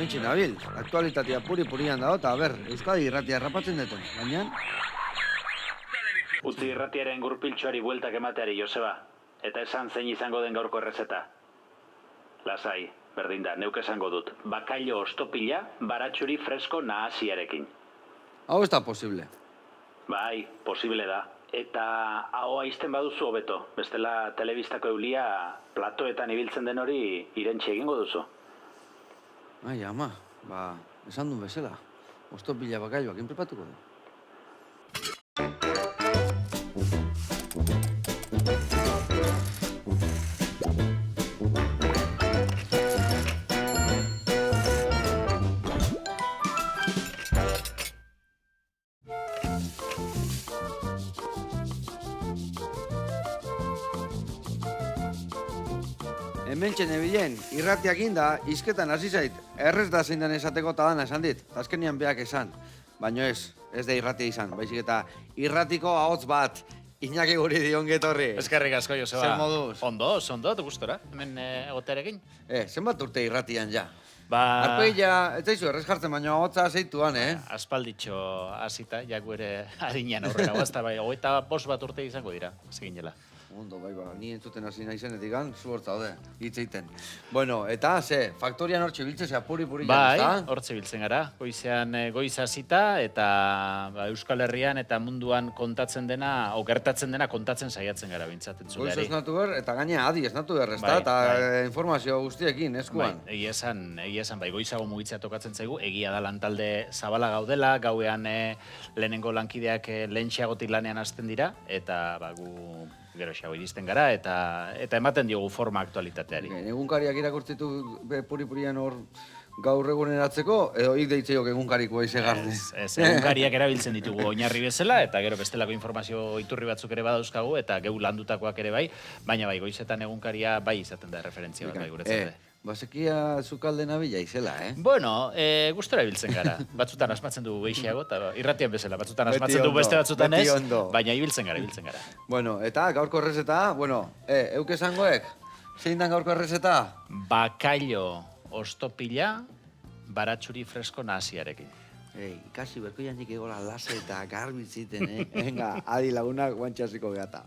Hementxe nabil, aktualitatea puri-purian dago, eta ber, Euskadi irratia errapatzen duten, baina... Utzi irratiaren gurpiltxoari bueltak emateari, Joseba. Eta esan zein izango den gaurko errezeta. Lasai, berdin da, neuk esango dut. Bakailo ostopila, baratxuri fresko nahasiarekin. Hau ez da posible. Bai, posible da. Eta ahoa izten baduzu hobeto. Bestela telebistako eulia platoetan ibiltzen den hori irentxe egingo duzu. Ai, ama, esan duen bezala. Ostopila bakailoak inprepatuko du. Hementxe nebilen, irratiakin da, izketan hasi zait, errez da zein den esateko tadana esan dit, azkenian beak esan. Baina ez da irratia izan, baizik eta irratiko ahots bat, Iñaki guri diongetorri. Eskerrik asko, Joseba. Zer moduz? Ondo, gustora, hemen egotearekin. Zenbat urte irratian ja? Ba... Arpegia, ez zaizu errez jartzen, baina ahotsa zeituan, Aspalditxo hasita, jaku ere adinean aurrera guazta, bai, 25 bat urte izango dira, seginela. Ondo, bai, ni entzuten hasi naizenetik zu hortza hode, hitz egiten. Bueno, eta faktorian hortxe biltzea puri-puri bai, hortxe biltzen gara. Goizean goiz hasita eta Euskal Herrian eta munduan kontatzen dena, gertatzen dena kontatzen saiatzen gara bintzaten zuleari. Goiz esnatu ber, eta gaina adi esnatu ber, ezta? Eta informazio guztiekin, eskuan. Bai, egia esan, bai, goizago mugitzea tokatzen zaigu, egia da lantalde zabala gaudela, gauean lehenengo lankideak lehentxeagotik lanean hasten dira, eta gu gero xago iristen gara, eta ematen diogu forma aktualitateari. Egunkariak irakurtzitu puri-purian hor gaur eguneratzeko, edo hik deitzeiok egunkarikoa izegarri. Ez, egunkariak erabiltzen ditugu oinarri bezala, eta gero bestelako informazio iturri batzuk ere badauzkagu, eta geu landutakoak ere bai, baina bai, goizetan egunkaria bai izaten da referentzia bat bai guretzate. Basekia zukalde nabila izela, Bueno, gustora ibiltzen gara. Batzutan asmatzen dugu gehiago, eta irratian bezala, batzutan asmatzen dugu beste batzutan ez, baina ibiltzen gara. Bueno, eta gaurko errezeta, euk esangoek, zein dan gaurko errezeta? Bakailo ostopila, baratxuri fresko nahasiarekin. Ikasi berko jantik egola lase eta garbitziten, Venga, adi lagunak guantxasiko gata.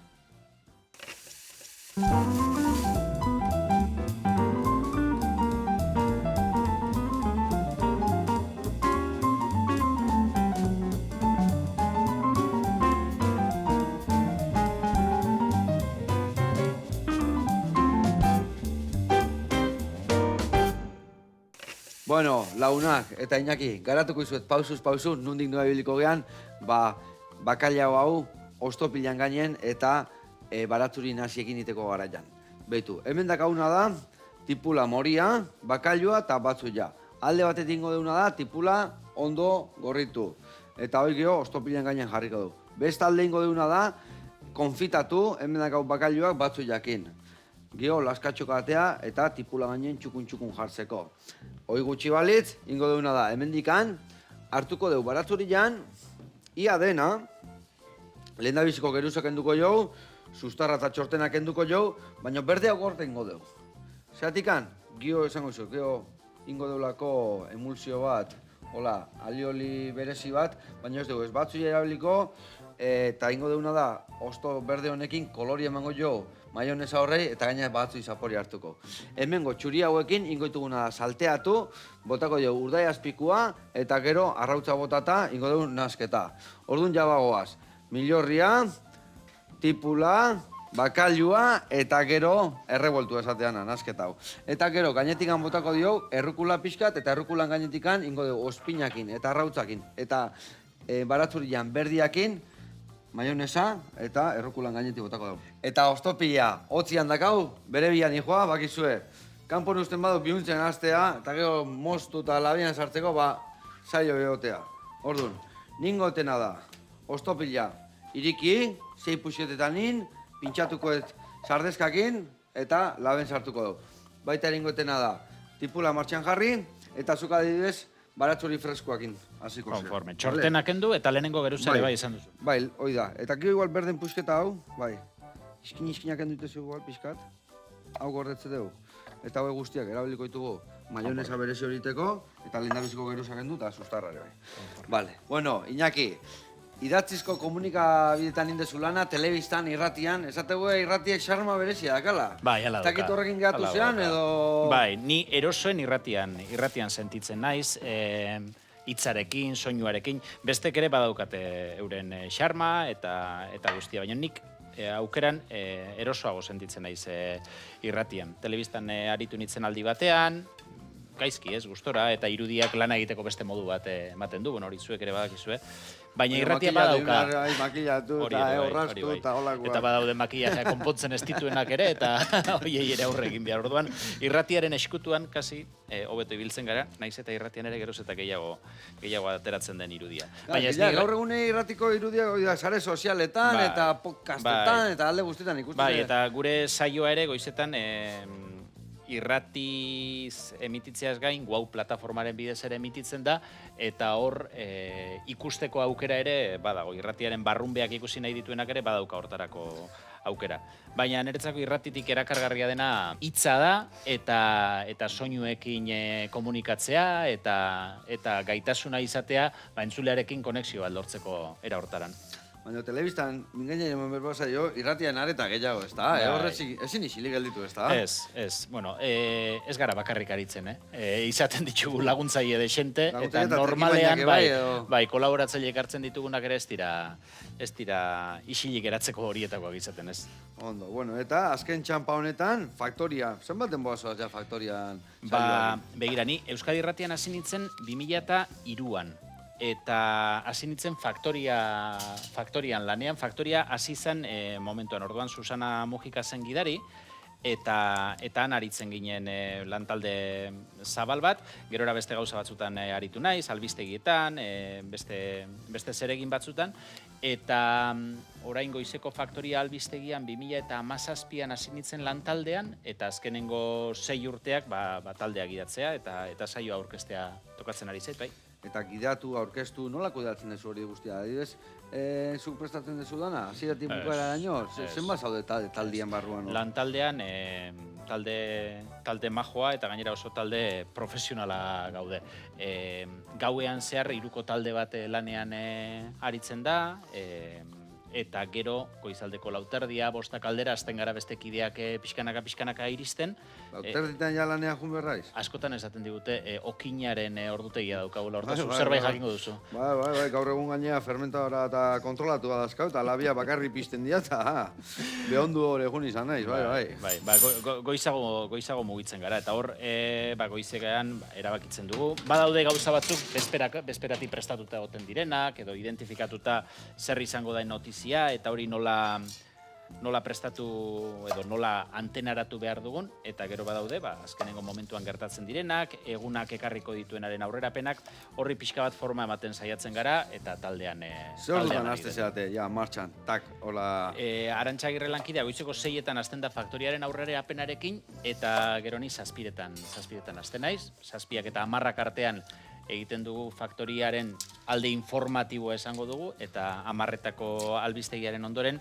Bueno, launak eta Iñaki, garatuko izuet pausuz, nundik noa biliko gehan, bakailau hau ostopilan gainen eta baratzuri nasiekin iteko garaian. Beitu, hemen dakauna da, tipula moria, bakailua eta batzuia. Alde batetik ingo deuna da, tipula ondo gorritu. Eta hoi geho, ostopilan gainen jarriko du. Besta alde ingo deuna da, konfitatu, hemen dakau bakailuak batzuiakin. Geho, laskatxo katea eta tipula gainen txukun jartzeko. Hoi gutxi balitz, ingo deuna da, hemendikan hartuko deu baratzurian, ia dena, lehen da biziko geruzak enduko jau, sustarra eta txortenak enduko jau, baina berdea gorte ingo deu. Zeratikan, gio esango zu, gio ingo deulako emulsio bat, hola, alioli berezi bat, baina ez dugu, ez batzuia erabiliko, eta ingo deuna da, osto berde honekin kolori emango jo, maionesa horrei eta gaina batzu izapori hartuko. Hemengo txuri hauekin ingo dituguna da salteatu, botako jo urdai azpikua eta gero arrautza botata ingo dugu nasketa. Orduan jabagoaz, milorria, tipula, bakailua eta gero erreboltu esatean nasketa hau. Eta gero gainetikan botako dio errukula pixkat eta errukulan gainetikan ingo dugu ospinakin eta arrautzakin eta baratzurian berdiakin, maionesa eta errukulan gainetik botako dugu. Eta ostopila, hotzian dakau, bere bian hijoa, bakizue. Kanpon usten badu bihuntzen hastea, eta gero moztu eta labian sartzeko, saio egotea. Orduan, ningotena da, ostopila iriki, 6 puxetetanin, pintxatukoet sardezkakin, eta laben sartuko dugu. Baita eringotena da, tipula martxan jarri, eta zuka adibidez, baratzuri freskoakin, hasiko zen. Konforme, txortenak endu eta lehenengo geruzare bai izan duzu. Bai, hoi da. Eta gero igual berden pusketa hau, bai. Iskinak endutezu igual pixkat, hau gordetze dugu. Eta hau guztiak erabiliko ditugu Maionesa berezi horiteko, eta lehendabiziko gero sakendu eta sustarrare bai. Vale, bueno, Iñaki, idatzizko komunikabidetan indezu lana, telebistan, irratian, esategu irratiek xarma berezia dakala. Bai, ala dauka. Eta horrekin gehatu zean, edo... Bai, ni erosoen irratian sentitzen naiz, hitzarekin, soinuarekin, bestek ere badaukate euren xarma eta guztia, baina nik aukeran erosoago sentitzen naiz irratian. Telebistan aritu nintzen aldi batean, gaizki ez, gustora, eta irudiak lana egiteko beste modu bat ematen du, hori zuek ere badakizue. Baina irratia badauka. Makillatu eta horraztu eta holakoa. Eta badaude makillajea konpontzen ez dituenak ere, eta horiei ere aurre egin behar. Orduan, irratiaren eskutuan, kasi, hobeto ibiltzen gara, naiz eta irratian ere geroz eta gehiago ateratzen den irudia. Gaur egune irratiko irudia sare sozialetan eta podcastetan eta alde guztietan ikusten. Bai, eta gure saioa ere goizetan irratiz emititzeaz gain, Guau plataformaren bidez ere emititzen da, eta hor ikusteko aukera ere badago, irratiaren barrunbeak ikusi nahi dituenak ere badauka hortarako aukera. Baina niretzako irratitik erakargarria dena hitza da, eta soinuekin komunikatzea, eta gaitasuna izatea, entzulearekin konexioa lortzeko era hortaran. Baina telebistan, mingaina hemen berboza jo, irratian areta gehiago, ez da? Ezin isilik gelditu, ez da? Ez. Bueno, ez gara bakarrik aritzen, izaten ditugu laguntzaile desente, eta normalean, bai, kolaboratzaileek hartzen ditugunak ere ez dira isilik eratzeko horietakoak izaten, ez? Ondo, bueno, eta azken txampa honetan, Faktoria. Zenbaten boazoaz ja Faktorian? Begira, ni Euskadi Irratian hasi nintzen 2003an. Eta hasi nintzen Faktorian lanean. Faktoria hasi zen momentuan, orduan Susana Mujika zen gidari, eta han aritzen ginen lantalde zabal bat, gerora beste gauza batzutan aritu naiz, albistegietan, beste zeregin batzutan, eta orain goizeko Faktoria albistegian 2017an hasi nintzen lantaldean, eta azkenengo 6 urteak taldeak gidatzea, eta saioa aurkeztea tokatzen ari zait, bai. Eta gidatu, aurkeztu, nola kudeatzen dezu hori guztia? Adibidez, zuk prestatzen dezu dana? Hasieratik bukaera daño? Zenbat zaude taldian barruan? Lantaldean talde majoa eta gainera oso talde profesionala gaude. Gauean zehar 3 talde bat lanean aritzen da, eta gero goizaldeko 4:00, 5:00 aldera, azten gara beste kideak pixkanaka iristen. 4:00 ja lanean jun berraiz? Askotan esaten digute, okinaren ordutegia daukagula, orduan zerbait jakingo duzu. Bai, gaur egun gainea fermentadora eta kontrolatu badazkau, eta labia bakarri pizten dira, eta behondu hor egun izan naiz, bai. Goizago mugitzen gara, eta hor, goizean erabakitzen dugu. Badaude gauza batzuk bezperati prestatuta egoten direnak, edo identifikatuta zer izango da notizia, eta hori nola prestatu edo nola antenaratu behar dugun, eta gero badaude, azkenengo momentuan gertatzen direnak, egunak ekarriko dituenaren aurrerapenak, horri pixka bat forma ematen saiatzen gara, eta taldean zer orduan azte zerate, martxan, tak, hola... Arantxagirre lankidea, goizeko 6etan azten da Faktoriaren aurrerapenarekin, eta gero ni 7etan azten naiz, 7ak eta 10ak artean egiten dugu Faktoriaren alde informatiboa esango dugu, eta 10etako albistegiaren ondoren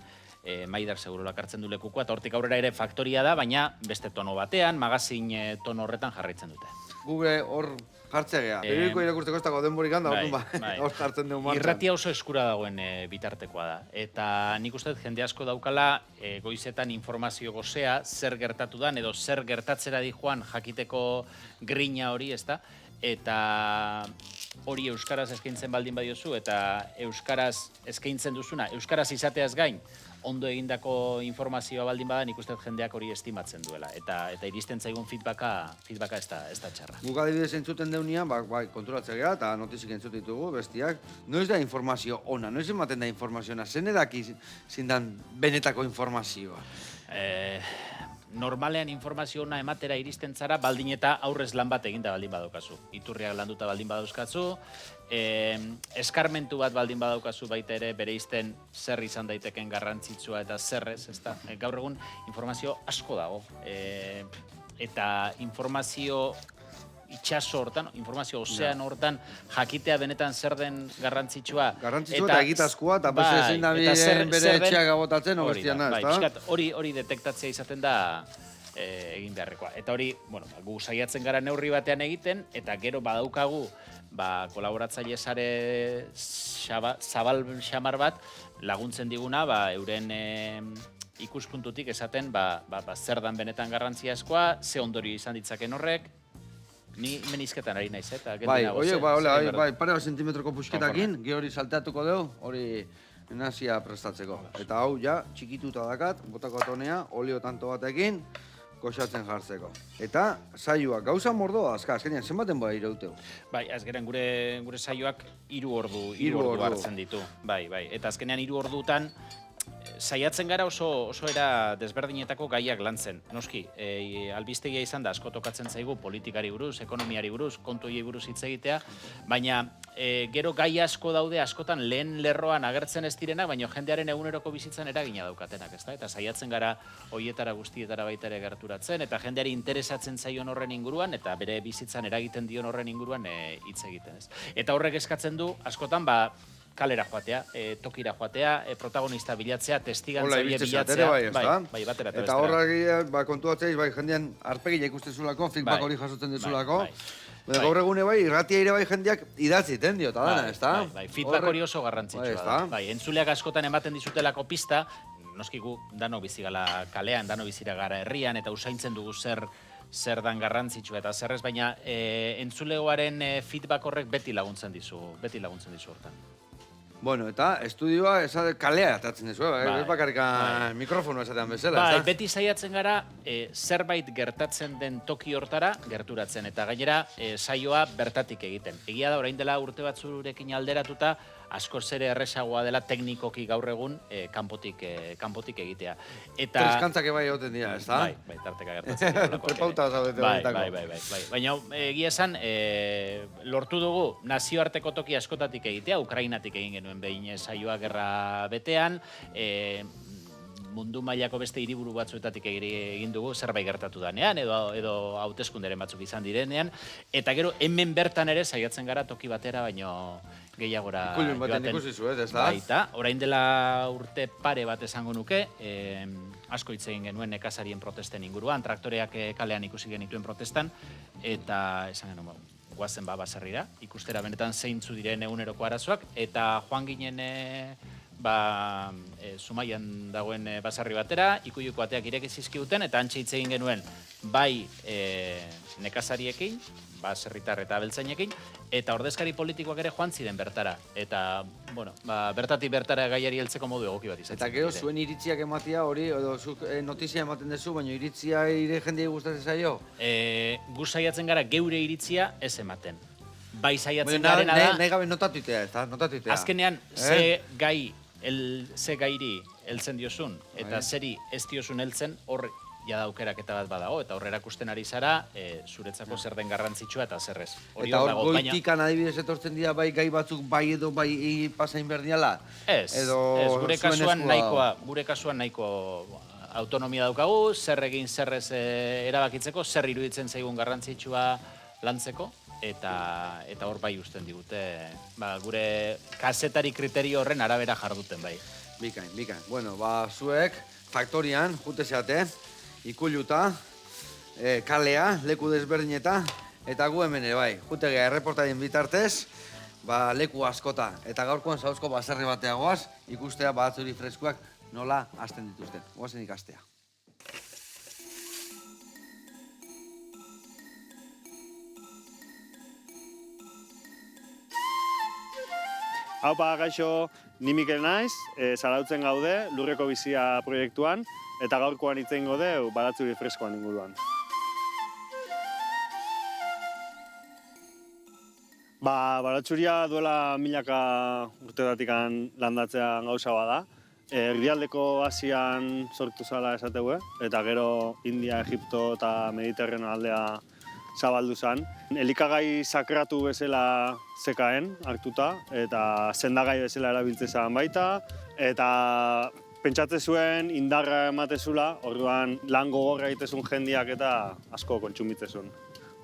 Maidar Segurolak hartzen du lekukoa, eta hortik aurrera ere Faktoria da, baina beste tono batean, magazin tono horretan jarraitzen dute. Gure hor jartzea geha. Periodiko irakusteko ez dago denborik handa, hor jartzen dugu martxan. Irratia oso eskura dagoen bitartekoa da. Eta nik uste jende asko daukala goizetan informazio gozea, zer gertatu dan, edo zer gertatzera di joan jakiteko grina hori, ezta? Eta hori euskaraz eskaintzen baldin badiozu, eta euskaraz eskaintzen duzuna, euskaraz izateaz gain, ondo egindako informazioa baldin bada, nik uste jendeak hori estimatzen duela. Eta iristen zaigun feedbacka ez da txarra. Guk adibidez entzuten deunean, konturatzea gara, eta notizik entzuten ditugu, bestiak, noiz da informazio ona, noiz ematen da informazioa, zen edaki zindan benetako informazioa? Normalean informazio ona ematera iristen zara, baldin eta aurrez lan bat eginda baldin badaukazu. Iturriak landuta baldin badauzkazu, eskarmentu bat baldin badaukazu baita ere bereizten zer izan daiteken garrantzitsua eta zerrez, ezta? Gaur egun informazio asko dago. Eta informazio itxaso hortan, informazio ozean hortan, jakitea benetan zer den garrantzitsua. Garrantzitsua eta egitazkoa, eta beste ezin da bere etxeak abotatzen, obestiana, ez da? Hori detektatzea izaten da egin beharrekoa. Eta hori, bueno, gu saiatzen gara neurri batean egiten, eta gero badaukagu kolaboratzaile sare zabal xamar bat laguntzen diguna, euren ikuspuntutik esaten zer dan benetan garrantziazkoa, ze ondorio izan ditzaken horrek. Ni menizketan ari naiz, eta bai, pare bat sentimetroko pusketakin, hori salteatuko dugu, hori nazia prestatzeko. Eta hau ja, txikituta dakat, botako atonea, olio tanto batekin, koxatzen jartzeko. Eta saioak, gauza mordoa, azkenean, zenbaten bai irauteu? Bai, azkenean gure saioak 3 ordu hartzen ditu. Bai, eta azkenean 3 ordutan, saiatzen gara oso era desberdinetako gaiak lantzen. Noski, albistegia izan da asko tokatzen zaigu politikari buruz, ekonomiari buruz, kontuei buruz hitz egitea, baina gero gai asko daude askotan lehen lerroan agertzen ez direnak, baina jendearen eguneroko bizitzan eragina daukatenak, ezta? Eta saiatzen gara hoietara guztietara baita ere gerturatzen, eta jendeari interesatzen zaion horren inguruan, eta bere bizitzan eragiten dion horren inguruan hitz egiten, ez? Eta horrek eskatzen du askotan kalera joatea, tokira joatea, protagonista bilatzea, testigantzaile bilatzea. Bai, batera eta bestera. Eta horrek kontuatzeiz, jendean arpegia ikusten zulako, feedback hori jasotzen dizulako. Gaur egune irratia ere jendeak idatzi ten dio, eta dana, ezta? Bai, feedback hori oso garrantzitsua da. Bai, entzuleak askotan ematen dizutelako pista, noski gu dano bizigala kalean, dano bizira gara herrian, eta usaintzen dugu zer dan garrantzitsua eta zerrez, baina entzulegoaren feedback horrek beti laguntzen dizu hortan. Bueno, eta estudioa kalea atatzen dizu, ez bakarika mikrofono esatean bezala. Bai, beti saiatzen gara zerbait gertatzen den toki hortara gerturatzen, eta gainera saioa bertatik egiten. Egia da, orain dela urte batzurekin alderatuta, askoz ere erresagoa dela teknikoki gaur egun kanpotik egitea. Treskantzak ebai egoten dira, ez da? Bai, tarteka gertatzen dira. Prepauta zaudete Bai. Baina egia esan, lortu dugu nazioarteko toki askotatik egitea, Ukrainatik egin genuen behin saioa gerra betean, mundu mailako beste hiriburu batzuetatik egin dugu zerbait gertatu danean, edo hauteskunderen batzuk izan direnean, eta gero hemen bertan ere saiatzen gara toki batera, baino gehiagora joaten. Ikulun baten ikusi zuet, ez da? Baita, orain dela urte pare bat esango nuke, asko hitz egin genuen nekazarien protesten inguruan, traktoreak kalean ikusi genituen protestan, eta esan genuen, guazen baserrira, ikustera benetan zeintzu diren eguneroko arazoak, eta joan ginen Zumaian dagoen basarri batera, ikuiuko ateak ireki zizkiguten, eta antxe hitz egin genuen bai nekazariekin, baserritar eta abeltzainekin, eta ordezkari politikoak ere joan ziren bertara. Eta, bueno, bertatik bertara gaiari heltzeko modu egoki bat izatzen. Eta gero zuen iritziak ematia hori, edo zuk notizia ematen duzu, baina iritzia ire jendei gustatzen zaio? Gu saiatzen gara geure iritzia ez ematen. Bai saiatzen garena da... Nahi gabe notatuitea, ez da? Notatuitea. Azkenean, ze gairi heltzen diozun, eta zeri ez diozun heltzen, hor jada aukeraketa bat badago, eta hor erakusten ari zara, zuretzako zer den garrantzitsua eta zerrez. Eta hor goitikan adibidez etortzen dira bai gai batzuk bai edo bai pasain berdiala? Ez, gure kasuan nahiko autonomia daukagu, zer egin zerrez erabakitzeko, zer iruditzen zaigun garrantzitsua lantzeko, eta hor bai usten digute, gure kazetari kriterio horren arabera jarduten bai. Bikain. Bueno, zuek faktorian, jute zeate, ikuluta, kalea, leku desberdineta, eta gu hemen ere bai. Jute geha erreportarien bitartez, leku askota. Eta gaurkoan zauzko baserri bateagoaz, ikustea batzuri freskoak nola hasten dituzten. Goazen ikastea. Haupa, gaixo, ni Mikel naiz, zarautzen gaude, Lurreko Bizia proiektuan, eta gaurkoan hitz egingo dugu Baratzuri freskoan inguruan. Baratzuria duela milaka urtetatik landatzean gauza bada. Erdialdeko Asian sortu zala esategu, eta gero India, Egipto eta Mediterreno aldea zabaldu zen. Elikagai sakratu bezala zekaen hartuta, eta sendagai bezala erabiltze zen baita, eta pentsatze zuen indarra ematezula, orduan lan gogorra egitezun jendiak eta asko kontsumitzezun.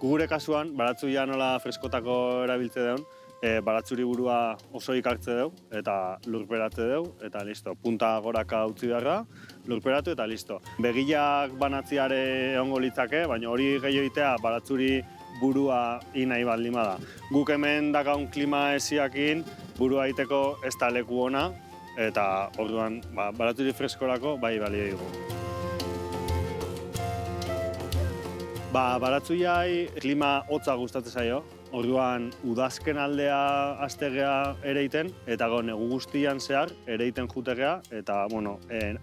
Gure kasuan, Baratzuria nola freskotako erabiltze deun, baratzuri burua oso ikartze deu, eta lurperatze deu, eta listo. Punta goraka utzi beharra, lurperatu eta listo. Begilak banatziare egongo litzake, baina hori gehioitea baratzuri burua nahi baldin bada. Guk hemen dakaun klima esiakin burua egiteko ez da leku ona, eta orduan baratzuri freskorako bai balio digu. Baratzuiai klima hotza gustatzen zaio, orduan udazken aldea astegea ereiten, eta negu guztian zehar ereiten jutegea, eta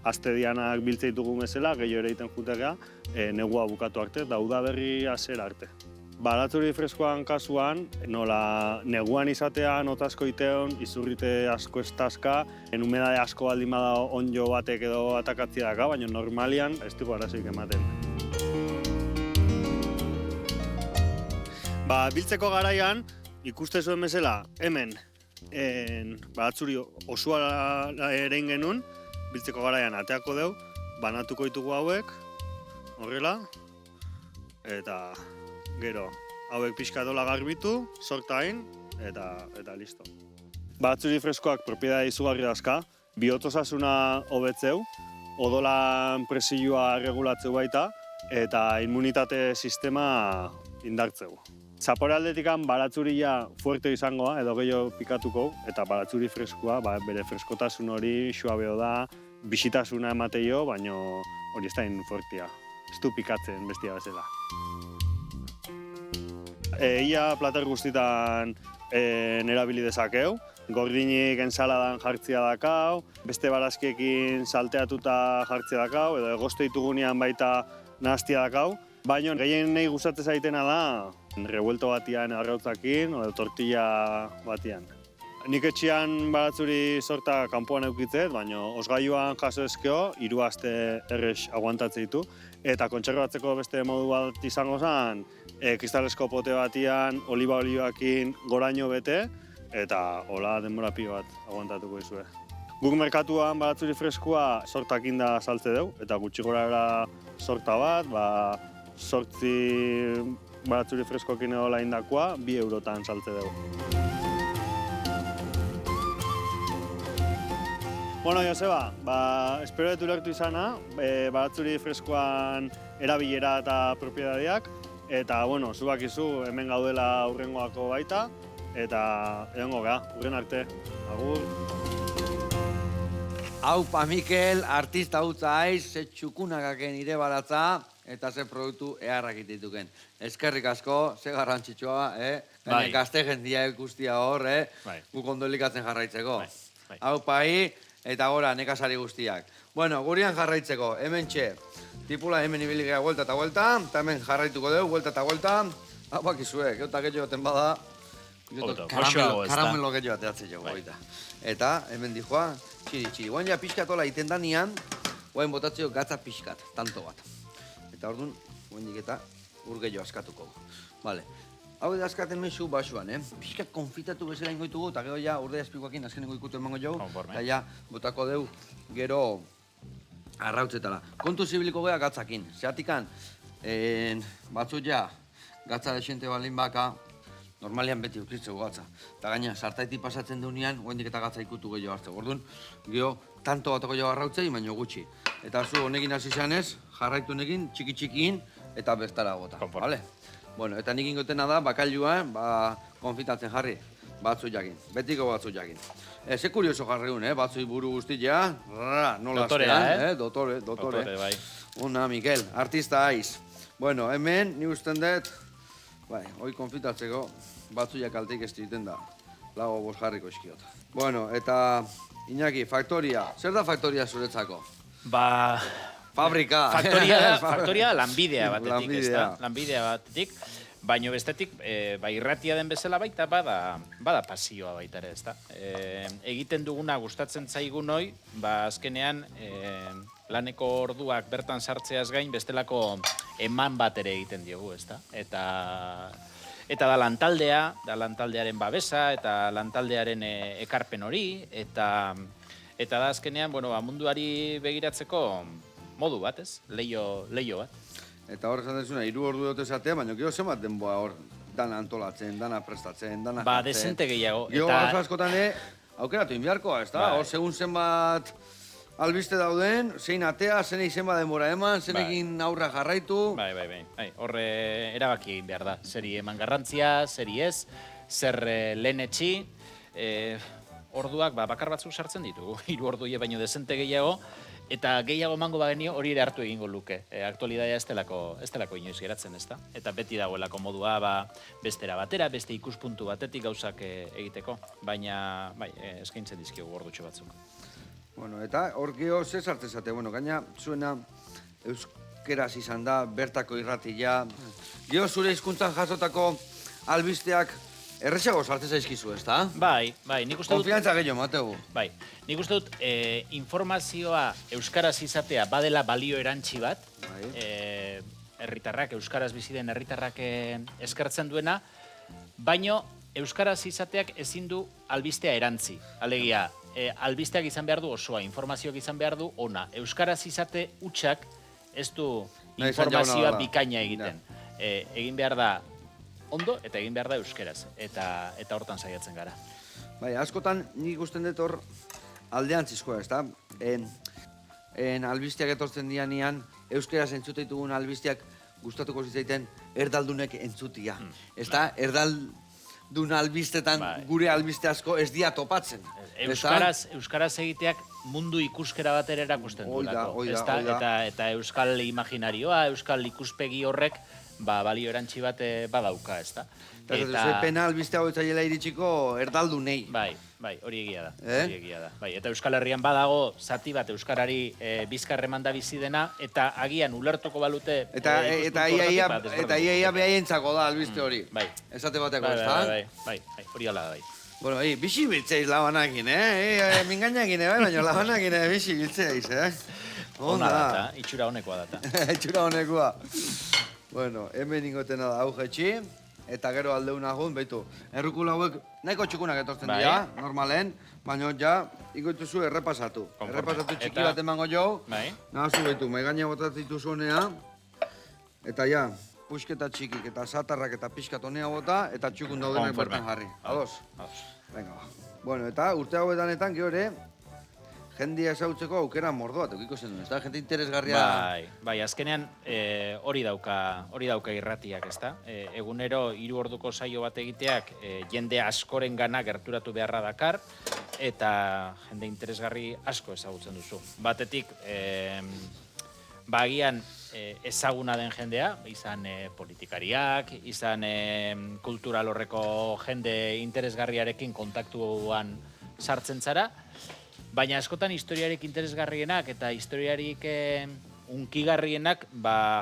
aste dianak biltze ditugun bezala, gehiago ereiten jutegea, negua bukatu arte, eta udaberri hasiera arte. Baratzuri freskoan kasuan, nola neguan izatean otasko iteon, izurrite asko estazka, humedade asko baldin bada onjo batek edo atakatzia daka, baina normalian ez dugu arazoik ematen. Biltzeko garaian, ikuste zuen bezala, hemen baratzuri osoa erein genuen, biltzeko garaian ateako deu, banatuko ditugu hauek, horrela, eta gero hauek pixka dola garbitu, sorta hain, eta listo. Baratzuri freskoak propiedade izugarri dazka, bihotosasuna hobetzeu, odolan presioa regulatzeu baita, eta immunitate sistema indartzeu. Zapore aldetikan baratzuria fuerte izangoa, edo gehiago pikatuko, eta baratzuri freskoa, bere freskotasun hori suabeo da, bisitasuna emateio, baina hori ez da fuertea. Ez du pikatzen bestia bezala. Ia plater guztitan nerabili dezakeu, gordinik ensaladan jartzia dakau, beste barazkiekin salteatuta jartzia dakau, edo egoste ditugunean baita nahaztia dakau, baina gehien nahi gustatzen zaitena da revuelto batian arrautzakin, edo tortilla batian. Nik etxean baratzuri sorta kanpoan eukitzet, baina osgailuan jaso ezkeo, 3 aste errex aguantatze ditu, eta kontserbatzeko beste modu bat izango zen, kristalesko pote batian, oliba olioakin goraino bete, eta hola denbora pilo bat aguantatuko izue. Guk merkatuan baratzuri freskoa sortakin da saltze deu, eta gutxi gorara sorta bat, 8 baratzuri freskoekin edo laindakoa, 2 eurotan saltze deu. Bueno, Joseba, espero dut ulertu izana, baratzuri freskoan erabilera eta propiedadeak, eta, zubak izu hemen gaudela hurrengoako baita, eta egongo geha, hurren arte. Agur! Aupa Mikel, artista hutza aiz, ze txukunakaken ire baratza, eta ze produktu eharrak itituken. Eskerrik asko, ze garrantzitsua, Bai. Gazte jendia ikustia hor, Bai. guk ondo elikatzen jarraitzeko. Bai. Aupai, eta gora, nekazari guztiak. Bueno, gurian jarraitzeko, hemen txe, tipula hemen ibili geha vuelta eta vuelta, eta hemen jarraituko dugu, vuelta eta vuelta. Hauak izuek, eta gehiago baten bada, karamelo gehiago bateatzen jo, goita. Eta, hemen dijoa, txiri. Guain ja pixkatola iten danian, guain botatzeo gatza pixkat, tanto bat. Eta orduan, guain eta ur gehiago askatuko. Vale. Hau da askaten mesu basuan, pixkat konfitatu bezala ingoitugu, eta gero ja urde azpikoakin azkenengo ikutu emango jau, eta ja botako deu gero arrautzetala. Kontu zibiliko geha gatzakin, zehatikan, batzut ja, gatza desente balin baka, normalian beti ukritzeko gatza. Eta gaina, sartaiti pasatzen dunean, oendik eta gatza ikutu gehiago hartzeko. Orduan, gero, tanto batako jau arrautzei, baino gutxi. Eta zu honekin hasi zanez, jarraitu honekin, txiki-txikin, eta bertara gota. Vale? Bueno, eta nik ingotena da, bakailuan, konfitatzen jarri, batzu jakin, betiko batzu jakin. Ze kurioso jarriun, batzui buru guztia, nola aztean, dotore. Bai. Una, Mikel, artista aiz. Bueno, hemen, ni usten dut, hoi konfitatzeko, batzuiak alteik ez egiten da, lago bost jarriko eskiot. Bueno, eta, Iñaki, faktoria, zer da faktoria zuretzako? Fabrika. Faktoria lanbidea batetik, ezta? Lanbidea batetik, baino bestetik, irratia den bezala baita, bada pasioa baita ere, ezta? Egiten duguna gustatzen zaigun hoi, azkenean, laneko orduak bertan sartzeaz gain, bestelako eman bat ere egiten diogu, ezta? Eta da lantaldearen babesa, eta lantaldearen ekarpen hori, eta da azkenean, munduari begiratzeko modu bat, ez? Leio bat. Eta hor esan dezuna, 3 ordu dut esatea, baina gero zenbat denboa hor dana antolatzen, dana prestatzen, dana Ba, jartzen. dezente gehiago. Gio, Eta- gauza askotan aukeratu inbiarkoa, ez da? Bai. Hor, segun zenbat albiste dauden, zein atea, zenei zenbat denbora eman, zenekin aurra jarraitu. Bai. Horre erabaki egin behar da. Zeri eman garrantzia, zeri ez, zer lehen etxi, orduak bakar batzuk sartzen ditugu. 3 ordu baino dezente gehiago, eta gehiago emango bagenio hori ere hartu egingo luke. Aktualitatea ez delako inoiz geratzen, ezta? Eta beti dagoelako modua bestera batera, beste ikuspuntu batetik gauzak egiteko. Baina, eskaintzen dizkigu ordutxo batzuk. Bueno, eta hor geho ze sartzen zate, gaina zuena euskeraz izan da, bertako irratia. Geho zure hizkuntzan jasotako albisteak erresago sartzen zaizkizu, ez da? Bai, nik uste dut... Konfiantza gehiago, Mateu. Bai, nik uste dut informazioa euskaraz izatea badela balio erantzi bat, herritarrak, euskaraz bizi den herritarrak eskertzen duena, baino euskaraz izateak ezin du albistea erantzi. Alegia, albisteak izan behar du osoa, informazioak izan behar du ona. Euskaraz izate hutsak ez du Nahi izan informazioa jauna da. bikaina egiten. Egin behar da ondo eta egin behar da euskeraz. Eta hortan saiatzen gara. Bai, askotan nik ikusten dut hor aldeantzizkoa, ez da? Albisteak etortzen dianean, euskeraz entzute ditugun albisteak gustatuko zitzaiten erdaldunek entzutia. Ez da, erdaldun albistetan Bai. gure albiste asko ez dia topatzen. Euskaraz egiteak mundu ikuskera batera erakusten duelako. Hoi da. Eta euskal imaginarioa, euskal ikuspegi horrek balio erantzi bat badauka, ezta? Eta pena albiste hau etzaiela iritsiko erdaldunei. Bai, hori egia da. Hori egia da. Bai, eta Euskal Herrian badago zati bat euskarari bizkar emanda bizi dena eta agian ulertuko balute Eta iaia behaientzako da albiste hori. Bai. Esate bateko, ez da? Bai, hori ala da, bai. Bueno, bixi biltzeiz labanakin, Mingainakin, baina labanakin bixi biltzeiz, Ona data, itxura honekoa data. Itxura honekoa. Bueno, hemen ingotena da hau jetxi, eta gero aldeuna gun, behitu. Errukula hauek nahiko txukunak etortzen dira, normalen, baina ja, ingoituzu errepasatu. Errepasatu txiki bat emango jo, nahazu behitu, maigaina botatzen dituzu honea, eta ja, pusketa txikik eta satarrak eta pixkat honea bota, eta txukun daudenak bertan jarri. Ados? Venga, ba. Bueno, eta urte hauetanetan, gero ere, jendia esautzeko aukera mordoa, teukiko zen duen, ez da? Jende interesgarria... Bai, azkenean hori dauka irratiak, ez da? Egunero 3 orduko saio bat egiteak jende askoren gana gerturatu beharra dakar, eta jende interesgarri asko ezagutzen duzu. Batetik, agian ezaguna den jendea, izan politikariak, izan kultural horreko jende interesgarriarekin kontaktuan sartzen zara, baina askotan historiarik interesgarrienak eta historiarik unkigarrienak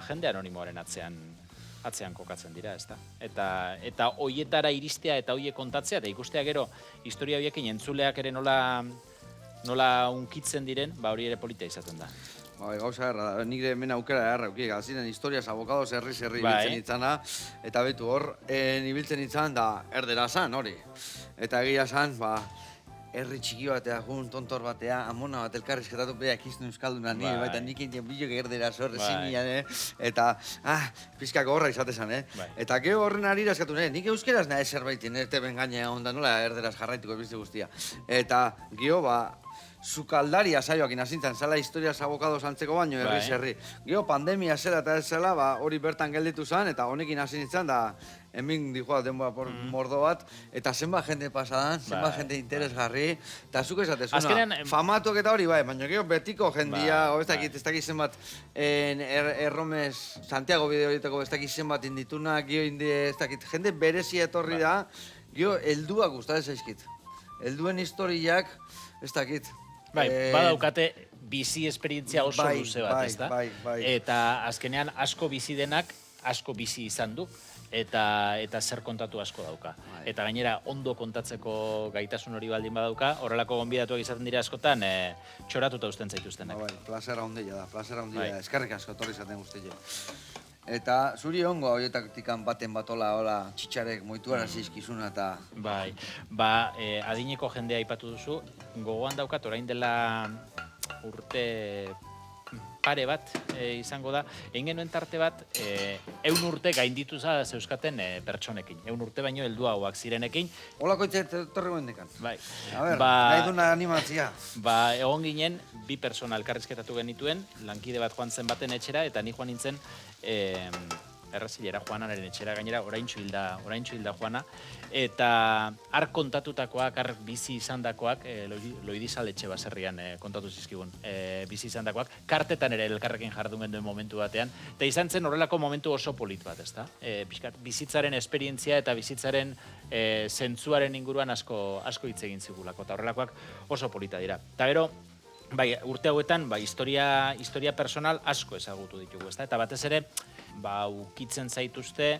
jende anonimoaren atzean kokatzen dira, ezta? Eta hoietara iristea eta hoiek kontatzea, eta ikustea gero historia horiekin entzuleak ere nola unkitzen diren, hori ere polita izaten da. Gauza erra, nik hemen aukera erra, gazinen historiaz abokadoz herri ibiltzen itzana, eta betu hor, ibiltzen itzan da erdera zan, hori. Eta egia zan, herri txiki batea, tontor batea, amona bat elkarrizketatu beha ikizten euskalduna ni, eta nik egin bilok erdera zorre zinian, eta, pizkako horra izatezan, Eta gero horren arira eskatu, nik euskeraz nahi zerbaitin, teben gaina onda nola erderaz jarraituko bizte guztia. Eta gero, sukaldaria saioak inazintzen, zela historiaz abokadoz antzeko baino, herri. Gero pandemia zela eta ez zela, hori bertan gelditu zen, eta honekin hasi nintzen, da hemen dijoa denboa mordo bat, eta zenbat jende pasadan, zenbat jende interesgarri, eta zuk esatezuna, famatuak eta hori baina gero betiko jendia, ez dakit zenbat erromez, Santiago bideo horietako ez dakit zenbat inditunak, ez dakit jende berezia etorri da, gero helduak gustatzen zaizkit. Helduen historiak, ez dakit. Badaukate bizi esperientzia oso luze bat, ez da? Bai. Eta azkenean asko bizi denak, asko bizi izan du. Eta zer kontatu asko dauka. Eta gainera ondo kontatzeko gaitasun hori baldin badauka, horrelako gonbidatuak izaten dira askotan, txoratuta usten zaituztenak. Plazera ondila da, eskerrik asko torri izaten guztile. Eta zuri ongo horietatik baten batola txitxarek moituara zizkizuna eta... Bai, adineko jendea aipatu duzu, gogoan daukat orain dela urte pare bat izango da, egin genuen tarte bat, 100 urte gainditu zeuskaten pertsonekin. 100 urte baino helduagoak zirenekin. Olako itzet torri guen dekan. Bai. A ber, nahi duna animatzia. Egon ginen, 2 pertsona elkarrizketatu genituen, lankide bat joan zen baten etxera, eta ni joan nintzen, errazilera Juanaren etxera gainera, oraintxu hilda Juana, eta har kontatutakoak, har bizi izandakoak, Loidizaletxe baserrian kontatu zizkigun, bizi izandakoak, kartetan ere elkarrekin jardun genduen momentu batean, eta izan zen horrelako momentu oso polit bat, ezta? Bizitzaren esperientzia eta bizitzaren zentzuaren inguruan asko hitz egin zigulako, eta horrelakoak oso polita dira. Eta gero, bai, urte hauetan, historia personal asko ezagutu ditugu, ezta? Eta batez ere, ukitzen zaituzte,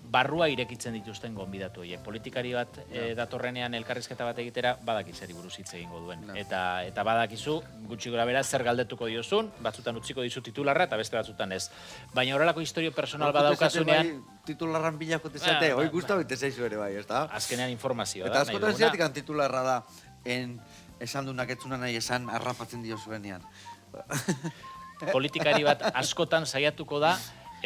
barrua irekitzen dituzten gonbidatu horiek. Politikari bat datorrenean elkarrizketa bat egitera, badaki zeri buruz hitz egingo duen. Eta badakizu, gutxi gora bera, zer galdetuko diozun, batzutan utziko dizu titularra, eta beste batzutan ez. Baina horrelako historio personal badaukasunean... Titularran bilako tezate, hoi guztau ite zeizu ere bai, ez da? Azkenean informazioa da. Eta askotan ziatik titularra da, esan dunak etzuna nahi esan arrapatzen dio zuenean. Politikari bat askotan saiatuko da,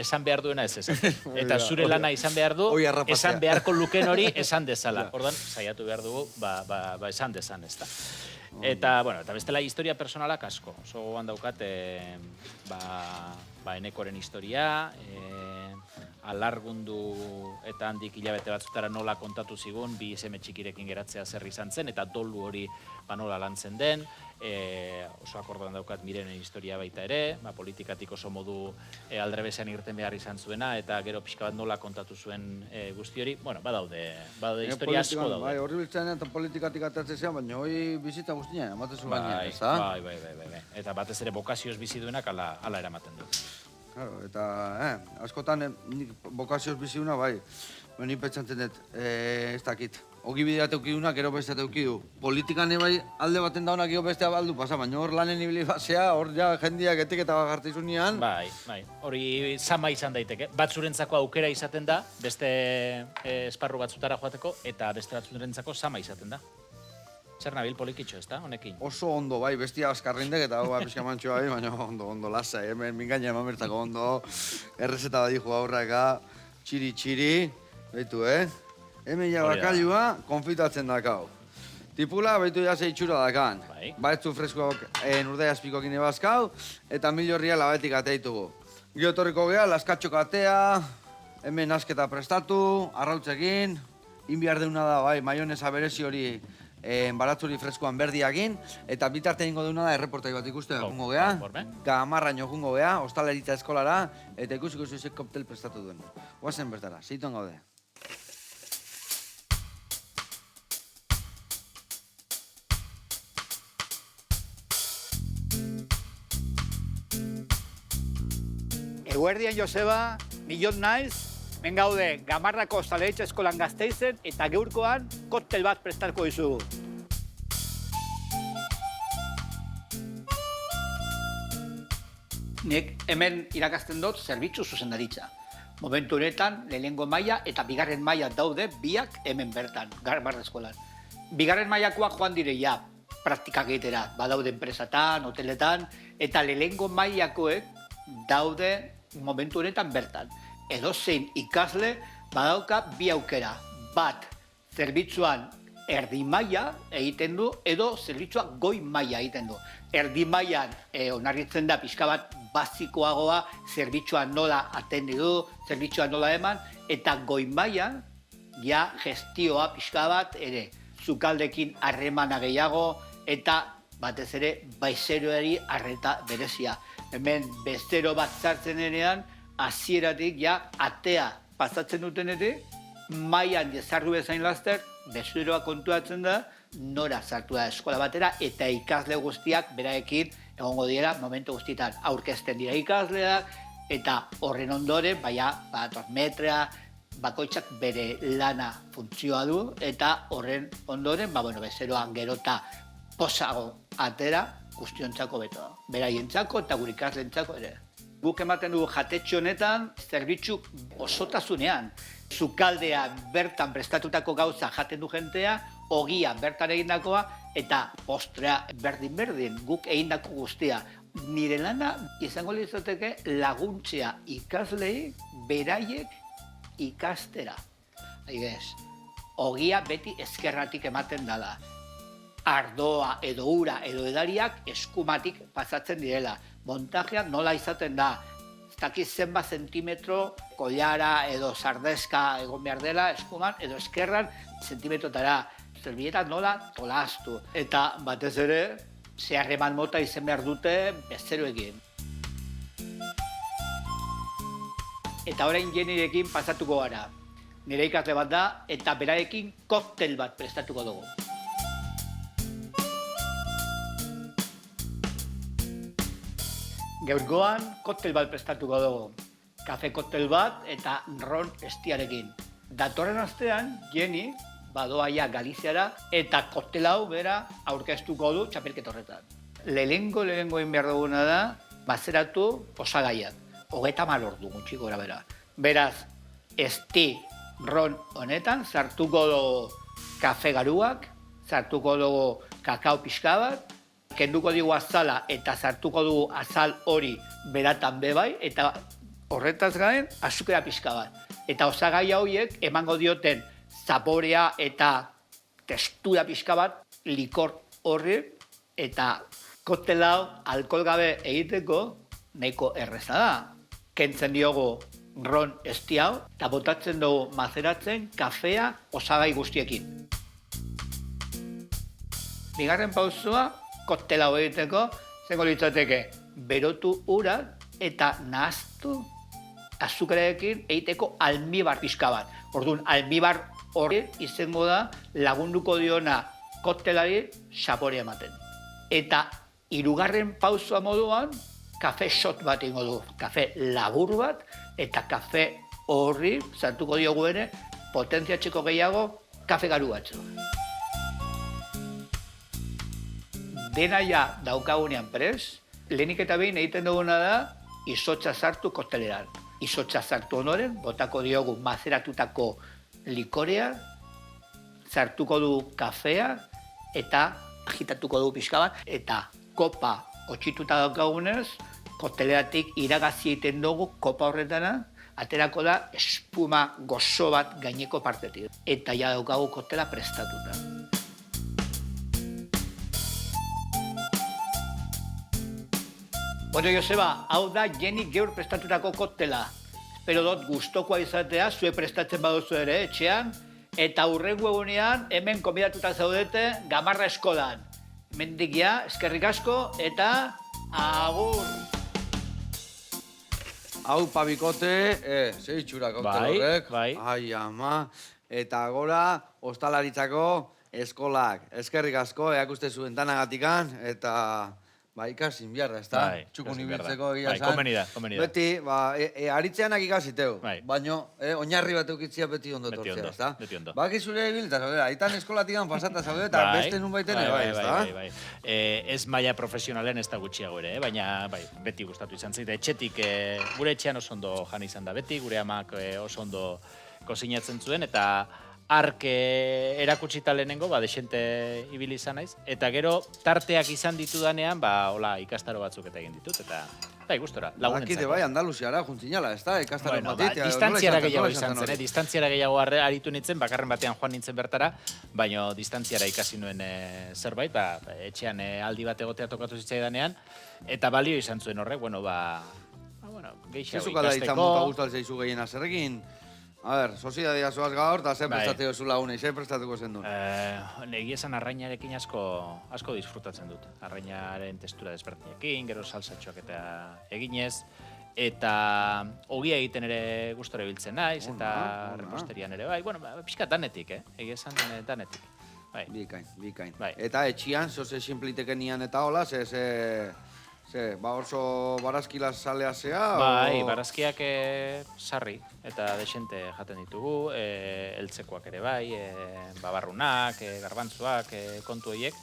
esan behar duena ez esan. Eta zure lana izan behar du, esan beharko luken hori esan dezala. Ordan saiatu behar dugu, esan dezan, ez da. Eta, bueno, eta bestela historia personalak asko. Oso gogoan daukat, Enekoren historia, alargundu eta handik hilabete batzutara nola kontatu zigun, 2 seme txikirekin geratzea zer izan zen, eta dolu hori nola lantzen den, oso akordoan daukat Mirenen historia baita ere, politikatik oso modu aldrebezean irten behar izan zuena, eta gero pixka bat nola kontatu zuen guzti hori, bueno, badaude historia asko daude. Bai, horri biltzean eta politikatik atatzezean, baina hori bizitza guztian, ematezu gainean, ez da? Bai. Eta batez ere bokazioz bizi duenak ala eramaten du. Claro, eta askotan nik bokazioz bizi duna, bai, ni pentsatzen dut, ez dakit. Ogi bideat eukiduna, gero beste eukidu. Politikan bai alde baten daunak gero bestea baldu pasa, baina hor lanen ibili basea, hor ja jendiak etiketa bakartizunean. Bai. Hori zama izan daiteke. Batzurentzako aukera izaten da, beste esparru batzutara joateko, eta beste batzurentzako zama izaten da. Zer nabil polikitxo, ez da, honekin? Oso ondo, bai, bestia askarrindek eta hau pixka mantxoa bai, baina ondo, lasa, hemen mingaina eman bertako ondo, errezeta badihu aurraka, txiri, baitu, Hemen ja bakailua, konfitatzen dakau. Tipula, baitu ja itxura dakan. Baitzu freskoak urdai azpikokin ebazkau, eta milorria labetik ateitugu. Giotorriko geha, laskatxok atea, hemen asketa prestatu, arrautzekin, inbiar deuna da, bai, maionesa berezi hori baratzuri freskoan berdiakin, eta bitarte ingo deuna da erreportai bat ikuste jungo geha, gamarraino jungo geha, ostaleritza eskolara, eta ikusiko zuzek koptel prestatu duen. Oazen bertara, zeituan gaude. Eguerdian Joseba, Millot naiz, men gaude Gamarrako ostaleritza eskolan Gasteizen eta geurkoan koktel bat prestarko dizugu. Nik hemen irakasten dut zerbitzu zuzendaritza. Momentu honetan, lehenengo maila eta bigarren maila daude biak hemen bertan, Gamarra eskolan. Bigarren mailakoak joan direia praktikak egitera, badaude enpresatan, hoteletan, eta lehenengo mailakoek daude momentu honetan bertan. Edozein ikasle badauka bi aukera. Bat, zerbitzuan erdi maila egiten du, edo zerbitzuak goi maila egiten du. Erdi mailan onarritzen da pixka bat basikoagoa, zerbitzuan nola atendi du, zerbitzuan nola eman, eta goi mailan ja gestioa pixka bat ere. Zukaldekin harremana gehiago, eta batez ere baizeroari arreta berezia. Hemen bezero bat zartzen denean, hasieratik ja atea pasatzen dutenetik, mailan jezarru bezain laster, bezeroa kontuatzen da, nora sartu da eskola batera, eta ikasle guztiak beraekin egongo dira momentu guztietan. Aurkezten dira ikasleak, eta horren ondoren, metrea, bakoitzak bere lana funtzioa du, eta horren ondoren, bezeroan gerota posago atera, guztiontzako beto. Beraientzako eta gure ikasleentzako ere. Guk ematen dugu jatetxe honetan, zerbitzu osotasunean. Zukaldean bertan prestatutako gauza jaten du jentea, ogia bertan egindakoa, eta postrea berdin-berdin guk egindako guztia. nire lana izango litzateke laguntzea ikaslei beraiek ikastera. Adibidez, ogia beti ezkerratik ematen dala. Ardoa edo ura edo edariak eskumatik pasatzen direla. Montajea nola izaten da, ez dakiz zenbat zentimetro kollara edo sardezka egon behar dela eskuman, edo eskerran zentimetrotara. Zerbietak nola tolastu. Eta batez ere, zeharreman mota izen behar dute bezeroekin. Eta orain Jennirekin pasatuko gara. Nire ikasle bat da, eta berarekin koktel bat prestatuko dugu. Gaurkoan koktel bat prestatuko dugu. Kafe koktel bat eta ron estiarekin. Datorren astean, Jenny badoaia Galiziara eta koktel hau bera aurkeztuko du txapelketa horretan. Lehengo egin behar duguna da, bazeratu osagaiak. 30 ordu gutxi gora bera. Beraz, esti ron honetan sartuko dugu kafe garuak, sartuko dugu kakao pixka bat, kenduko dugu azala eta sartuko dugu azal hori beratan bebai, eta horretaz gain azukera pixka bat. Eta osagaia horiek emango dioten zaporea eta testura pixka bat likor horri, eta koktel hau alkohol gabe egiteko nahiko erreza da. Kentzen diogu ron esti hau eta botatzen dugu mazeratzen kafea osagai guztiekin. Bigarren pausua koktel hau egiteko zengo litzateke berotu ura eta nahaztu azukrekin egiteko almibar pixka bat. Orduan, almibar horri izango da lagunduko diona koktelari saporea ematen. Eta hirugarren pausua moduan, kafe shot bat ingo du. Kafe labur bat eta kafe horri sartuko diogu ere potentziatzeko gehiago kafe garu batzu. Dena ja daukagunean prest, lehenik eta behin egiten duguna da izotza sartu kokteleran. Izotza sartu onoren, botako diogu mazeratutako likorea, sartuko du kafea eta agitatuko du pixka bat, eta kopa otxituta daukagunez, kokteleratik iragazi egiten dugu kopa horretara, aterako da espuma gozo bat gaineko partetik. Eta ja daukagu koktela prestatuta. Bueno, Joseba, hau da Jenny geur prestatutako koktela. Espero dut gustokoa izatea, zue prestatzen baduzu ere etxean, eta hurrengo egunean hemen konbidatuta zaudete Gamarra eskolan. Hemendik ja, eskerrik asko, eta agur! Hau pabikote, ze itxura koktel horrek. Bai. Ai, ama. Eta gora, ostalaritzako eskolak. Eskerrik asko, eakuste zuen danagatikan, eta... Ba, ikasin biarra, ez da? Bai, Txukun ikasin ibiltzeko egia Bai, esan. komeni da. Beti, ba, aritzeanak ikasiteu. Bai. Baina, oinarri bat eukitzia beti ondo Beti tortzea, ondo, ez da? beti ondo. Baki zure ibiltza, zaudera, aitan eskolatikan pasata zaude, eta beste nun baiten bai, ez da? Bai. Ez maila profesionalen ez da gutxiago ere, baina bai, beti gustatu izan zait. Etxetik, gure etxean oso ondo jan izan da beti, gure amak oso ondo kozinatzen zuen, eta ark erakutsita lehenengo, desente ibili izan naiz, eta gero tarteak izan ditudanean, hola, ikastaro batzuk eta egin ditut, eta bai, gustora, lagunentzako. Bakite bai, Andaluziara juntzinala, ez da? Ikastaro matitea. Distantziara gehiago izan zen, distantziara gehiago aritu nintzen, bakarren batean joan nintzen bertara, baina distantziara ikasi nuen zerbait, etxean aldi bat egotea tokatu zitzaidanean, eta balio izan zuen horrek, gehiago Zezuka da izan ikasteko. mota gustal zeizu gehiena zerrekin? A ber, sozidadea zoaz gaur, eta zer Bai. prestateo zu lagunei, zer prestatuko zen duen? Egia esan arrainarekin asko disfrutatzen dut. Arrainaren testura desberdinekin, gero salsatxoak eta eginez, eta ogia egiten ere gustora ibiltzen naiz, eta Ona. reposterian ere, bai, pixka danetik, egia esan danetik. Bai. Bikain. Bai. Eta etxian, zoze simplitekenian eta hola, oso barazkila zalea zea? Bai, barazkiak sarri eta desente jaten ditugu, eltzekoak ere bai, babarrunak, garbantzuak, kontu horiek.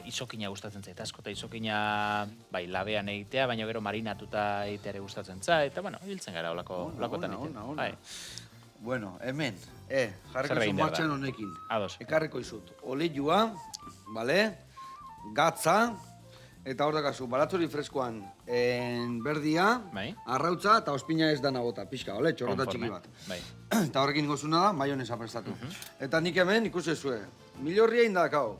Izokina gustatzen zait asko, eta izokina bai, labean egitea, baina gero marinatuta egitea ere gustatzen zait, eta hiltzen gara olakotan egiten. Ona. Bai. Bueno, hemen, Zer jarriko egin izun behar da? martxan honekin. Ados. Ekarriko izut, olioa, bale, gatza, Eta hor dakazu, baratzuri freskoan berdia, Bai. arrautza eta ospina ez dana bota, pixka, ole, txorrota Konforme. txiki bat. Bai. Eta horrekin gozuna da, maionesa prestatu. Eta nik hemen ikusi zue, milorria indakau.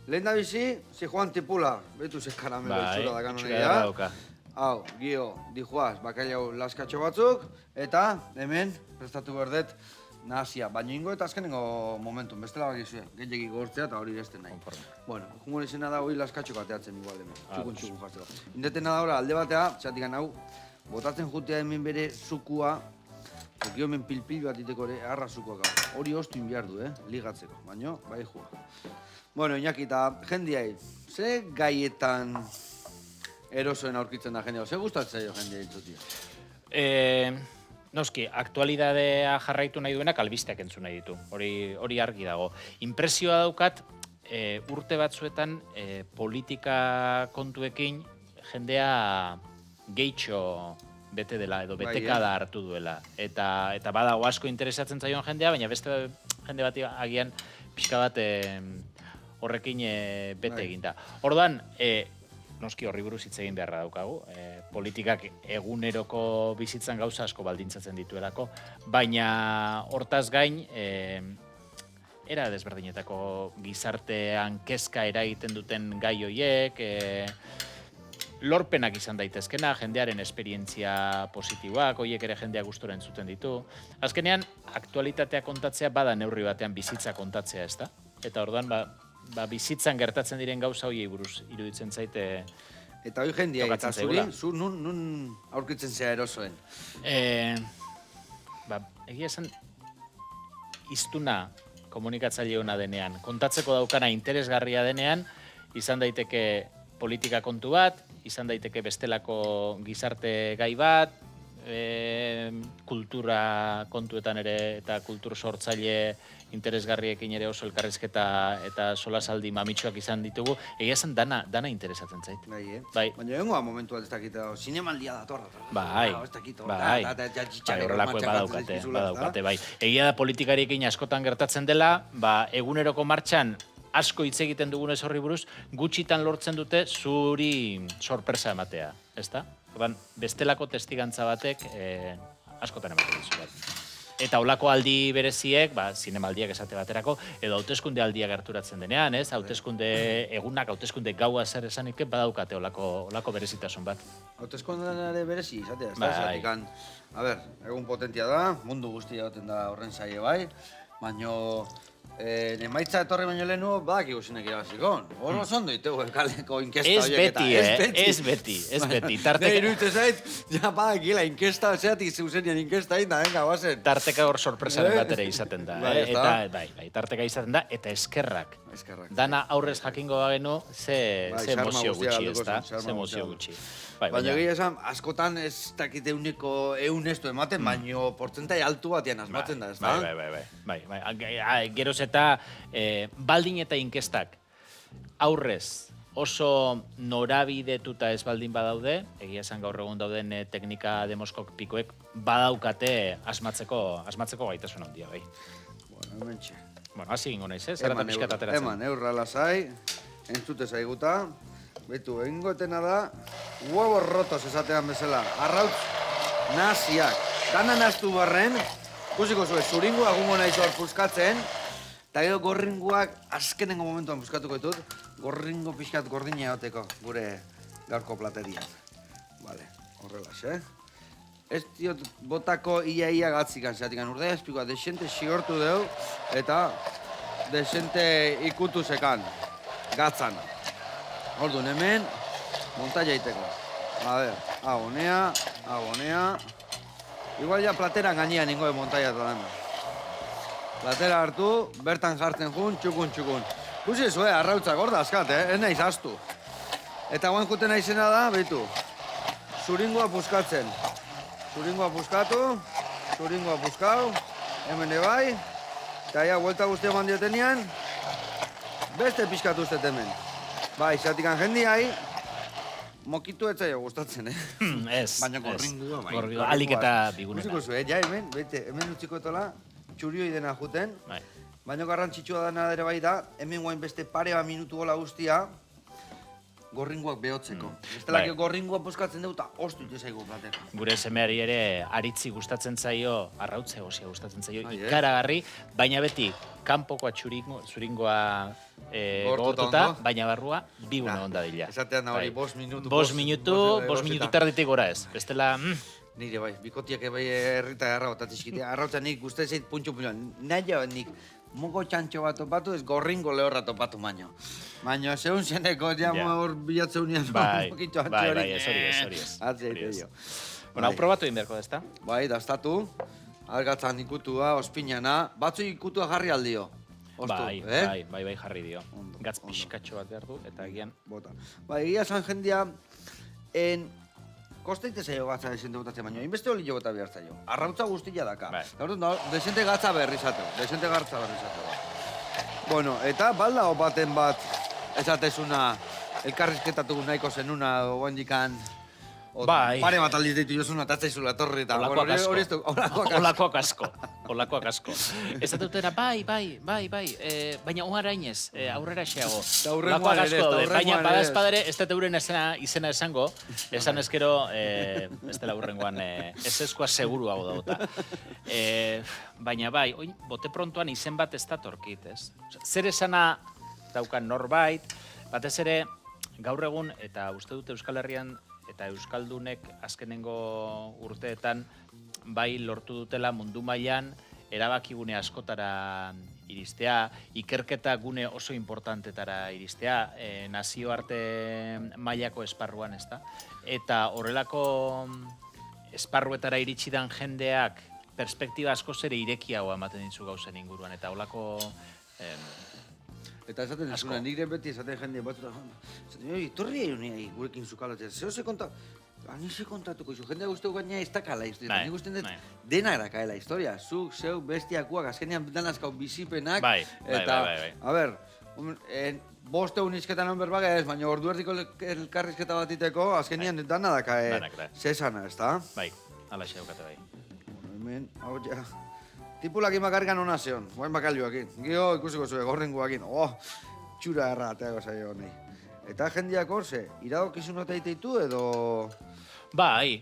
Lehen da bizi, Juan tipula, betu ze karamelo Bai, itxura da itxura ederra dauka. Hau, gio, dijoaz, bakailau laskatxo batzuk, eta hemen, prestatu berdet, nahazia. Baina ingo eta azkenengo momentun, bestela bakizue, gehiagik gortzea eta hori besten nahi. Bueno, jungo izena da hori laskatxo bateatzen igual hemen, txukun jazteko. Indetena da hori alde batea, txatik hau, botatzen jutea hemen bere zukua, okio hemen pilpil bat iteko ere, arra zukua gau. Hori ostu inbiar du, ligatzeko, baina, bai jua. Bueno, Iñaki, eta jendiai, ze gaietan erosoen aurkitzen da jendea, ze gustatzen zaio jendea itzutia? Noski, aktualidadea jarraitu nahi duenak albisteak entzun nahi ditu. Hori argi dago. Inpresioa daukat, urte batzuetan politika kontuekin jendea gehitxo bete dela edo betekada hartu duela. Eta badago asko interesatzen zaion jendea, baina beste jende bat agian pixka bat horrekin bete eginda. Orduan, noski horri buruz hitz egin beharra daukagu. Politikak eguneroko bizitzan gauza asko baldintzatzen dituelako, baina hortaz gain, era desberdinetako gizartean kezka eragiten duten gai hoiek, lorpenak izan daitezkena, jendearen esperientzia positiboak, hoiek ere jendea gustora entzuten ditu. Azkenean, aktualitatea kontatzea bada neurri batean bizitza kontatzea, ezta? Eta orduan, bizitzan gertatzen diren gauza hoiei buruz iruditzen zaite. Eta hori jendia, eta zuri, zu nun aurkitzen zea erosoen? Egia esan, iztuna komunikatzaile hona denean, kontatzeko daukana interesgarria denean, izan daiteke politika kontu bat, izan daiteke bestelako gizarte gai bat, kultura kontuetan ere eta kultur sortzaile interesgarriekin ere oso elkarrizketa eta solasaldi mamitsuak izan ditugu, egia esan dana interesatzen zait. Bai. Baina egongoa momentua ez dakit, zinemaldia datorra. Bai, horrelako badaukate, bai. Egia da politikariekin askotan gertatzen dela, eguneroko martxan asko hitz egiten dugunez horri buruz, gutxitan lortzen dute zuri sorpresa ematea, ezta? Bestelako testigantza batek askotan ematen dizu bat. Eta holako aldi bereziek, zinemaldiak esate baterako, edo hauteskunde aldiak gerturatzen denean, ez? Hauteskunde egunak, hauteskunde gaua zer esanik, badaukate holako berezitasun bat. Hauteskundean berezi izatea, ez da? Egun potentia da, mundu guztia goten da horren zaie bai, baina emaitza etorri baino lehenu, badakigu zinek irabazikon. Hor oso ondo ditugu kaleko inkesta horiek eta. Ez beti. Ne iruditzen zait, badakila inkesta, zeatik zeuzenian inkesta egin da, venga, guazen. Tarteka hor sorpresaren bat ere izaten da. Tarteka izaten da, eta eskerrak. Dana aurrez jakingo bagenu, ze emozio gutxi, ez da? Ze emozio gutxi. Baina egia esan, askotan ez dakite eun estu ematen, baina portzentai altu batian asmatzen da, ez da? Bai. Geroz eta baldin eta inkestak aurrez oso norabidetuta ez baldin badaude, egia esan gaur egun dauden teknika demoskopikoek badaukate asmatzeko gaitasun handia, bai. Bueno, hementxe. Bueno, hasi gingo naiz, ez? Zerata pixkat ateratzen. Eman, eurra lasai, entzute zaiguta. Betu, egingoetena da, huevos rotos esatean bezala. Arrautz naziak. Dana naztu barren, kusiko zuen, zuringua gungo nahi zor puskatzen, eta gero gorringuak azkenengo momentuan puskatuko ditut, gorringo pixkat gordina egoteko, gure gaurko platerian. Vale, horrelaz, Ez diot botako ia gatzikan, zeratikan urde ezpikoa, desente xigortu deu, eta desente ikutu zekan, gatzan. Orduan hemen, montaia iteko. Honea. Igual ja plateran gainean ningo de montaia eta dana. Platera hartu, bertan jartzen jun, txukun. Kusi zue, arrautza gorda askat, ez naiz astu. Eta guan juten naizena da, behitu, zuringoa puskatzen. Zuringoa puskatu, zuringoa puskau, hemen ebai, eta ja, vuelta guztia mandiotenean, beste pixkatu uztet hemen. Bai, zeratikan jendiai, mokitu ez zaio gustatzen, Ez. Baina gorringua, bai. Alik eta bigunena. Kusiko zuen, ja, hemen utziko etola, txurioi dena juten, baina garrantzitsua dena ere bai da, hemen guain beste pare bat minutu gola guztia, gorringoak behotzeko. Bai. Bestelak gorringoa puskatzen dugu eta ostu zaigu plateka. Gure semeari ere aritzi gustatzen zaio, arrautze gosia gustatzen zaio, Bai, ikaragarri, baina beti kanpokoa zuringoa gogortuta, ondo. baina barrua bigune onda dila. Esatean hori, Bai. 5 minutu. 5 minutu tarditik gora ez. Bestela, Nire bai, bikotiak bai herrita arrauta tizkitea. Arrauta nik guzti zait puntxu. Nahi nik mugo txantxo bat topatu, ez gorringo lehorra topatu baino. Baina zehun zeneko, ja hor bilatzeunean. bai, ez hori ez. Atzei Hori ez. teio. Bueno, hau probatu egin beharko da, ezta? Bai, daztatu. Argatzan ikutua, ospinana. Batzu ikutua jarri aldio. Bai jarri dio. Ondo, Gatz ondo. pixkatxo bat behar du, eta agian Bota. Bai, egia esan jendia, kosteite zaio gatza desente botatzen baino, inbeste oli jogota behar zaio. Arrautza guztia daka. Bai. Gaur, no, desente gatza berri zateu. Bueno, eta balda baten bat esatezuna elkarrizketatu nahiko zenuna oendikan. Bai. Pare bat aldiz ditu jozuna, tatzaizula torri eta. Olakoak asko. Ez dutera, bai, baina oharainez, aurrera xeago. hurrengoan ere, eta hurrengoan baina ere. badazpadere, ez dut euren izena esango, esan ezkero, ez dela hurrengoan, ez ezkoa seguruago dauta. Baina bai, oin, bote prontoan izen bat ez da torkit, ez? Zer esana daukan norbait, batez ere, gaur egun, eta uste dute Euskal Herrian, eta Euskaldunek azkenengo urteetan bai lortu dutela mundu mailan erabakigune askotara iristea, ikerketa gune oso importantetara iristea, nazioarte mailako esparruan, ezta? Eta horrelako esparruetara iritsi dan jendeak perspektiba askoz ere irekiagoa ematen ditzu gauzen inguruan, eta horrelako Eta esaten Asko. dizuna, nire beti esaten jende batzuta, esaten, torri egin nahi gurekin zukalatzea, zeo ze konta, ni ze kontatuko izu, jendea guzteu gaina ez dakala historia, Bai, nik usten dut bai. dena erakaela historia, zuk, zeu, bestiakuak, azkenean danazkau bizipenak, Bai, eta, bai. a ber, boste unizketan hon berbaga ez, baina ordu erdiko elkarrizketa bat iteko, azkenean dana daka, Danak da. zesana, ez da? bai, alaxe daukate bai. Hemen, hau ja, tipulakin bakarrikan hona zeon, guain bakalioakin. Gio ikusiko zuen, gorrengoakin, txura erra ateago zaio honi. Eta jendiak hor ze, iradokizun eta iteitu edo... Bai,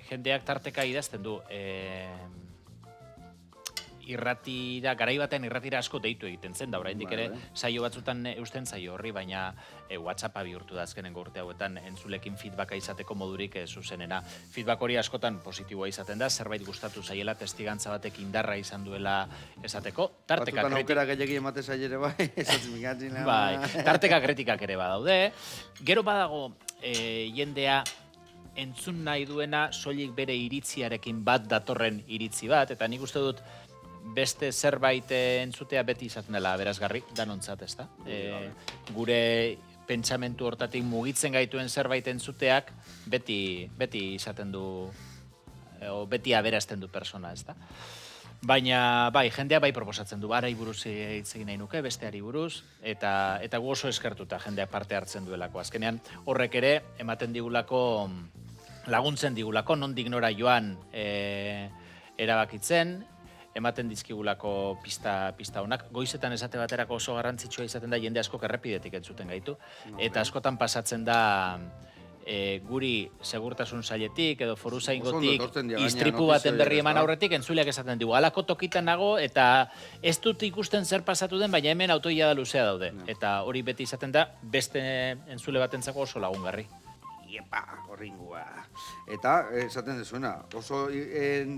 jendeak tarteka idazten du. Irratira, garai batean irratira asko deitu egiten zen, da oraindik ere saio batzutan eusten zaio horri, baina WhatsAppa bihurtu da azkenengo urte hauetan entzulekin feedbacka izateko modurik zuzenena. Feedback hori askotan positiboa izaten da, zerbait gustatu zaiela, testigantza batek indarra izan duela esateko. Tarteka Batzutan aukera gehiagi emate zailere bai, esatzen mikatzen. Bai, tarteka kritikak ere badaude. Gero badago jendea entzun nahi duena soilik bere iritziarekin bat datorren iritzi bat, eta nik uste dut beste zerbait entzutea beti izaten dela berazgarri, danontzat, ezta? Gure pentsamentu hortatik mugitzen gaituen zerbait entzuteak beti izaten du, beti aberazten du persona, ezta? Baina, bai, jendea bai proposatzen du, arai buruz hitz egin nahi nuke, besteari buruz, eta gu oso eskertuta jendeak parte hartzen duelako. Azkenean, horrek ere, ematen digulako, laguntzen digulako, nondik nora joan erabakitzen, ematen dizkigulako pista honak. Goizetan esate baterako oso garrantzitsua izaten da jende askok errepidetik entzuten gaitu. Eta askotan pasatzen da guri segurtasun sailetik edo foruzaingotik istripu baten berri eman aurretik entzuleak esaten dugu. Halako tokitan nago eta ez dut ikusten zer pasatu den, baina hemen autoia da luzea daude. Eta hori beti izaten da beste entzule batentzako oso lagungarri. Iepa, gorringua. Eta, esaten dezuena, oso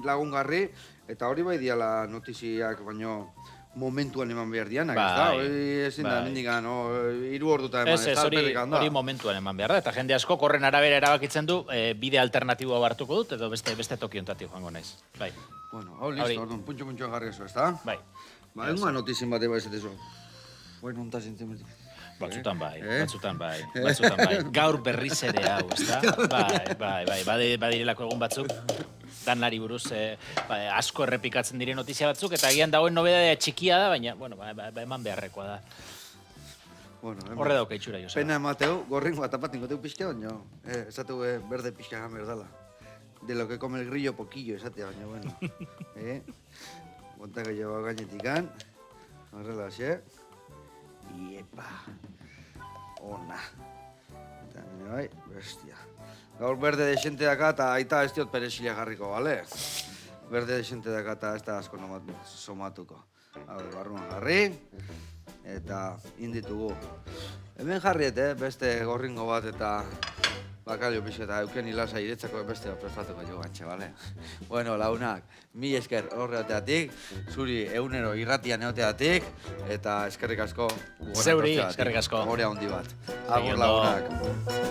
lagungarri, eta hori bai diala notiziak, baino momentuan eman behar dianak, ez da? Hori ezin da, mendigan, 3 orduta eman, ez da, perrikan da. Hori momentuan eman behar da, eta jende asko korren arabera erabakitzen du, bide alternatiboa hartuko dut, edo beste tokiontatik joango naiz. Bai. Bueno, hau listo, orduan, puntxo jarri eso, ez da? Bai. Ba, egun notizien bat eba ezatezu. Bueno, onta zintzen. Batzutan bai. Gaur berriz ere hau, ezta? Bai. Badirelako egun batzuk, danlari buruz asko errepikatzen diren notizia batzuk, eta agian dagoen nobedadea txikia da, baina, bueno, eman beharrekoa da. Horre dauka itxura, Joseba. Pena emateu, gorringo bat apatingo teu pixka, baina, esateu berde pixka gamer dala. De lo que come el grillo poquillo, esatea, baina, bueno. Bontaka lleva gainetikan, horrela, xe. Iepa. ona. Eta nire bai, bestia. Gaur berde desente daka eta aita ez diot perexila jarriko, bale? Berde desente daka eta ez da asko somatuko. Hau, barruan jarri, eta inditugu. Hemen jarriet, beste gorringo bat eta bakalio pixo eta euken hilasa iretzako beste prestatuko jo gantxe, bale? Bueno, launak, mi esker horreateatik, zuri egunero irratian egoteatik, eta eskerrik asko. Zeuri, eskerrik asko. Gore handi bat. Agur, Agur launak.